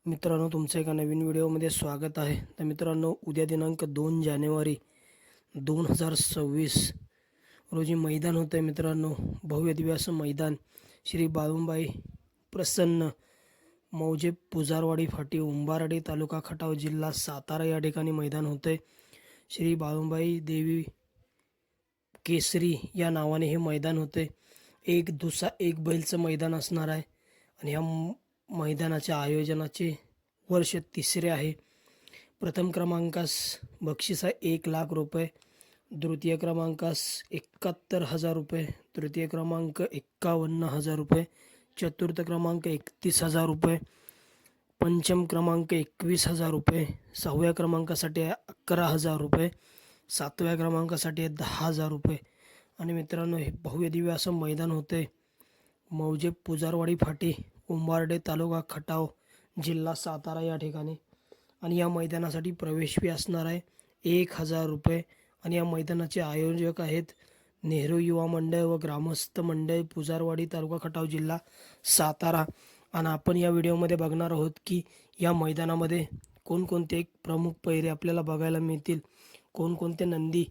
मित्रांनो, तुमचं एका नवीन व्हिडिओमध्ये स्वागत आहे. तर मित्रांनो, उद्या दिनांक 2 जानेवारी 2026 रोजी मैदान होतं आहे. मित्रांनो, भव्य दिव्य असं मैदान श्री बाळुंबाई प्रसन्न मौजे पुजारवाडी फाटी उंबारडी तालुका खटाव जिल्हा सातारा या ठिकाणी मैदान होतं आहे. श्री बाळुंबाई देवी केसरी या नावाने हे मैदान होते. एक दुसा एक बैलचं मैदान असणार आहे आणि ह्या मैदानाच्या आयोजनाचे वर्ष तिसरे आहे. प्रथम क्रमांकास बक्षीस आहे 1,00,000 रुपये, द्वितीय क्रमांकास 71,000 रुपये, तृतीय क्रमांक 51,000 रुपये, चतुर्थ क्रमांक 31,000 रुपये, पंचम क्रमांक 21,000 रुपये, सहाव्या क्रमांकासाठी 11,000 रुपये, सातव्या क्रमांकासाठी 10,000 रुपये. आणि मित्रांनो, हे भव्य दिव्य असं मैदान होते मौजे पुजारवाडी फाटी उंबारडे तालुका खटाव जिल्हा सातारा या ठिकाणी. आणि या मैदानासाठी प्रवेश फी असणार आहे 1,000 रुपये. आणि या मैदानाचे आयोजक आहेत नेहरू युवा मंडळ व ग्रामस्थ मंडळ पुजारवाडी तालुका खटाव जिल्हा सातारा. आणि आपण या व्हिडिओमध्ये बघणार आहोत की या मैदानामध्ये कोणकोणते प्रमुख पैरे आपल्याला बघायला मिळतील, कोणकोणते नंदी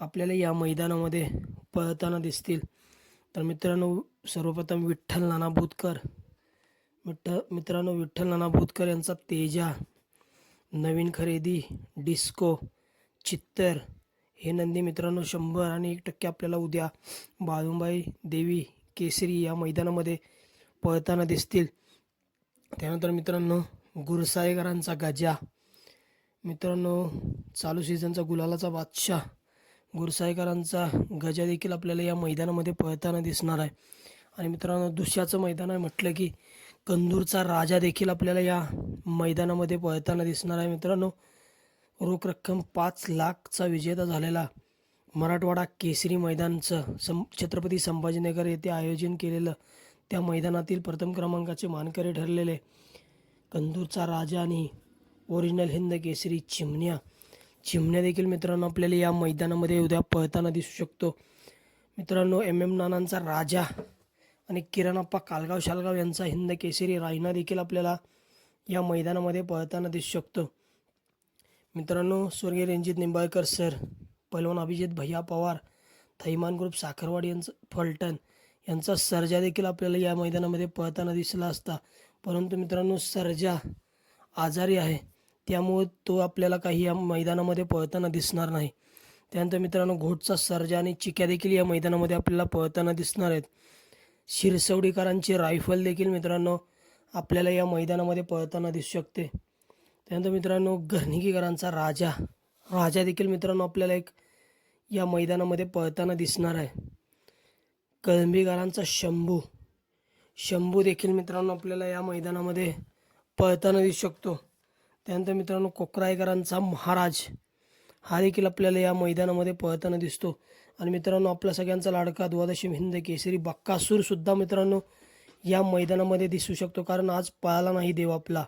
आपल्याला या मैदानामध्ये पळताना दिसतील. तर मित्रांनो, सर्वप्रथम विठ्ठल नाना भूतकर मित्रांनो विठ्ठल नाना भूतकर यांचा तेजा, नवीन खरेदी डिस्को, चित्तर हे नंदी मित्रांनो 100 आणि 1% आपल्याला उद्या बाळुंबाई देवी केसरी या मैदानामध्ये पळताना दिसतील. त्यानंतर मित्रांनो, गुरसाळेकरांचा गजा, मित्रांनो चालू सीझनचा गुलालाचा बादशाह गुरसाळेकरांचा गजा देखील आपल्याला या मैदानामध्ये पळताना दिसणार आहे. आणि मित्रांनो, दुसऱ्याचं मैदान आहे म्हटलं की कंदूरचा राजा देखील आपल्याला या मैदानामध्ये पळताना दिसणार आहे. मित्रांनो, रोख रक्कम 5,00,000चा विजेता झालेला मराठवाडा केसरी मैदानचं छत्रपती संभाजीनगर येथे आयोजन केलेलं त्या मैदानातील प्रथम क्रमांकाचे मानकरी ठरलेले कंदूरचा राजा आणि ओरिजिनल हिंद केसरी चिमण्या देखील मित्रांनो आपल्याला या मैदानामध्ये उद्या पळताना दिसू शकतो. मित्रांनो, MM नानांचा राजा आणि किरणप्पा कालगाव शालगाव यांचा हिंद केसरी रायना देखील आपल्याला या मैदानामध्ये पळताना दिसू शकतो. मित्रांनो, स्वर्गीय रणजित निंबाळकर सर, पहलवान अभिजित भैया पवार, थैमान ग्रुप साखरवाडी यांचं फलटण यांचा सर्जा देखील आपल्याला या मैदानामध्ये पळताना दिसला असता. परंतु मित्रांनो, सर्जा आजारी आहे, त्यामुळे तो आपल्याला काही या मैदानामध्ये पळताना दिसणार नाही. त्यानंतर मित्रांनो, घोटचा सर्जा आणि चिक्या देखील या मैदानामध्ये आपल्याला पळताना दिसणार आहेत. शिरसवडीकरांची रायफल देखील मित्रांनो आपल्याला या मैदानामध्ये पळताना दिसू शकते. त्यानंतर मित्रांनो, घरणीकरांचा राजा देखील मित्रांनो आपल्याला या मैदानामध्ये पळताना दिसणार आहे. कळंबीकरांचा शंभू देखील मित्रांनो आपल्याला या मैदानामध्ये पळताना दिसू शकतो. त्यानंतर मित्रांनो, कोकरायकरांचा महाराज हा देखील आपल्याला या मैदानामध्ये पळताना दिसतो. आणि मित्रांनो, आपला सगळ्यांचा लाडका द्वादशी हिंद केसरी बक्कासूरसुद्धा मित्रांनो या मैदानामध्ये दिसू शकतो, कारण आज पळाला नाही देव आपला.